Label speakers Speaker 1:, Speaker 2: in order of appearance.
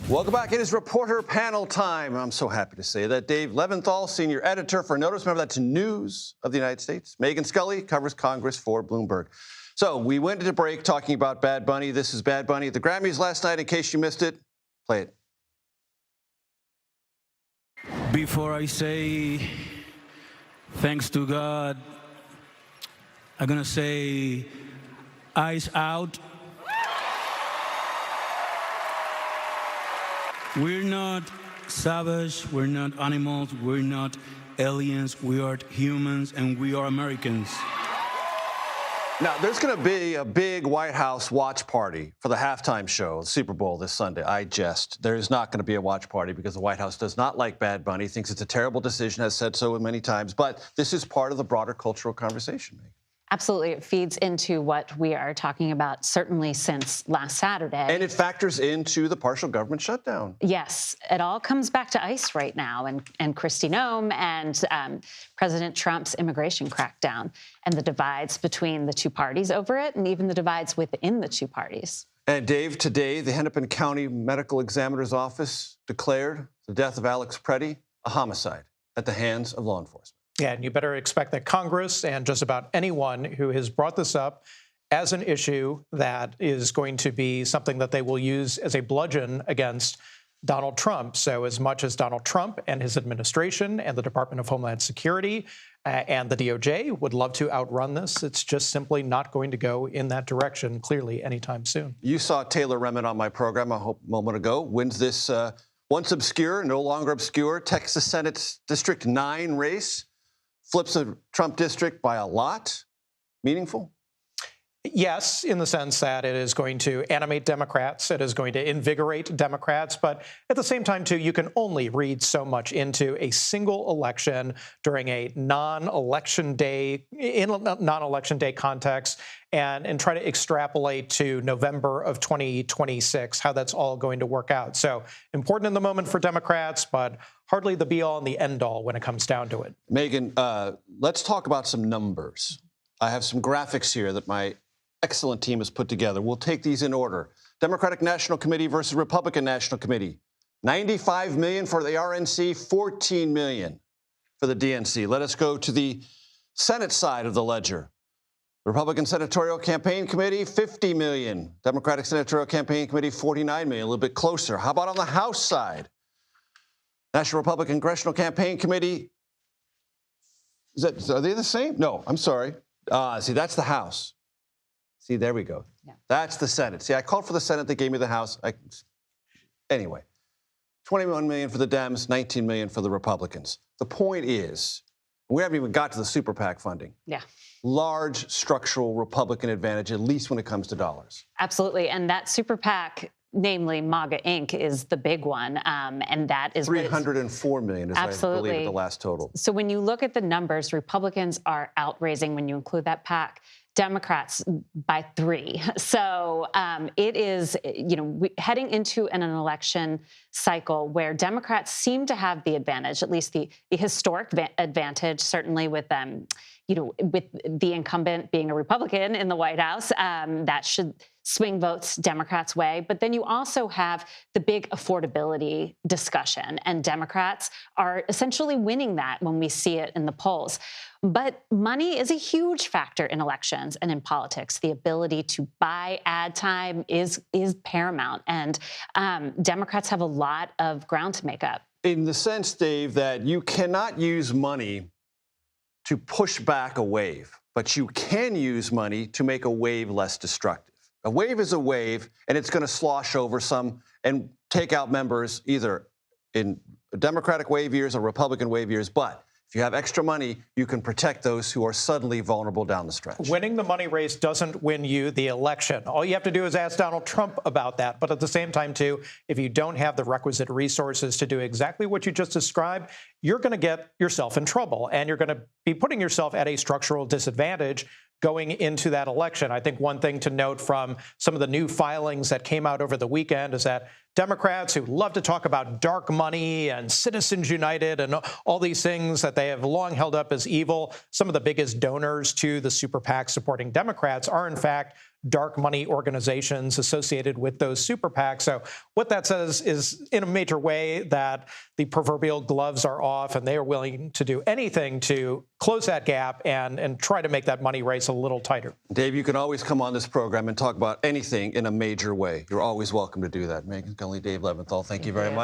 Speaker 1: Welcome back. It is reporter panel time. I'm so happy to say that Dave Levinthal, senior editor for NOTUS, remember that's News of the United States. Megan Scully covers Congress for Bloomberg. So we went into break talking about Bad Bunny. This is Bad Bunny at the Grammys last night. In case you missed it, play it.
Speaker 2: Before I say thanks to God, I'm going to say eyes out. We're not savage, we're not animals, we're not aliens, we are humans, and we are Americans.
Speaker 1: Now, there's going to be a big White House watch party for the halftime show, the Super Bowl this Sunday. I jest. There is not going to be a watch party because the White House does not like Bad Bunny, thinks it's a terrible decision, has said so many times. But this is part of the broader cultural conversation, Megan.
Speaker 3: Absolutely. It feeds into what we are talking about, certainly since last Saturday.
Speaker 1: And it factors into the partial government shutdown.
Speaker 3: Yes. It all comes back to ICE right now and Kristi Noem and President Trump's immigration crackdown and the divides between the two parties over it and even the divides within the two parties.
Speaker 1: And Dave, today, the Hennepin County Medical Examiner's Office declared the death of Alex Preddy a homicide at the hands of law enforcement.
Speaker 4: Yeah, and you better expect that Congress and just about anyone who has brought this up as an issue that is going to be something that they will use as a bludgeon against Donald Trump. So as much as Donald Trump and his administration and the Department of Homeland Security and the DOJ would love to outrun this, it's just simply not going to go in that direction, clearly, anytime soon.
Speaker 1: You saw Taylor Remmett on my program a moment ago, wins this once obscure, no longer obscure, Texas Senate District 9 race. Flips a Trump district by a lot. Meaningful?
Speaker 4: Yes, in the sense that it is going to animate Democrats. It is going to invigorate Democrats. But at the same time, too, you can only read so much into a single election during a non-election day, in a non-election day context and try to extrapolate to November of 2026, how that's all going to work out. So important in the moment for Democrats, but hardly the be-all and the end-all when it comes down to it.
Speaker 1: Megan, let's talk about some numbers. I have some graphics here that my excellent team has put together. We'll take these in order. Democratic National Committee versus Republican National Committee. 95 million for the RNC, 14 million for the DNC. Let us go to the Senate side of the ledger. Republican Senatorial Campaign Committee, 50 million. Democratic Senatorial Campaign Committee, 49 million, a little bit closer. How about on the House side? National Republican Congressional Campaign Committee, are they the same? No, I'm sorry. See, that's the House. See, there we go. Yeah. That's the Senate. See, I called for the Senate. They gave me the House. Anyway, 21 million for the Dems, 19 million for the Republicans. The point is, we haven't even got to the super PAC funding.
Speaker 3: Yeah.
Speaker 1: Large structural Republican advantage, at least when it comes to dollars.
Speaker 3: Absolutely. And that super PAC, namely MAGA Inc., is the big one. And that is
Speaker 1: 304 million is,
Speaker 3: absolutely,
Speaker 1: I believe, the last total.
Speaker 3: So when you look at the numbers, Republicans are outraising, when you include that PAC, Democrats by 3. So it is, heading into an election cycle where Democrats seem to have the advantage, at least the historic advantage, certainly with with the incumbent being a Republican in the White House. That should swing votes Democrats' way. But then you also have the big affordability discussion, and Democrats are essentially winning that when we see it in the polls. But money is a huge factor in elections and in politics. The ability to buy ad time is paramount, and Democrats have a lot of ground to make up.
Speaker 1: In the sense, Dave, that you cannot use money to push back a wave, but you can use money to make a wave less destructive. A wave is a wave, and it's going to slosh over some and take out members either in Democratic wave years or Republican wave years. But if you have extra money, you can protect those who are suddenly vulnerable down the stretch.
Speaker 4: Winning the money race doesn't win you the election. All you have to do is ask Donald Trump about that. But at the same time, too, if you don't have the requisite resources to do exactly what you just described, you're going to get yourself in trouble, and you're going to be putting yourself at a structural disadvantage going into that election. I think one thing to note from some of the new filings that came out over the weekend is that Democrats who love to talk about dark money and Citizens United and all these things that they have long held up as evil, some of the biggest donors to the super PAC supporting Democrats are, in fact, dark money organizations associated with those super PACs. So what that says is, in a major way, that the proverbial gloves are off and they are willing to do anything to close that gap and try to make that money race a little tighter.
Speaker 1: Dave, you can always come on this program and talk about anything in a major way. You're always welcome to do that. Megan Scully, Dave Levinthal, thank you very much.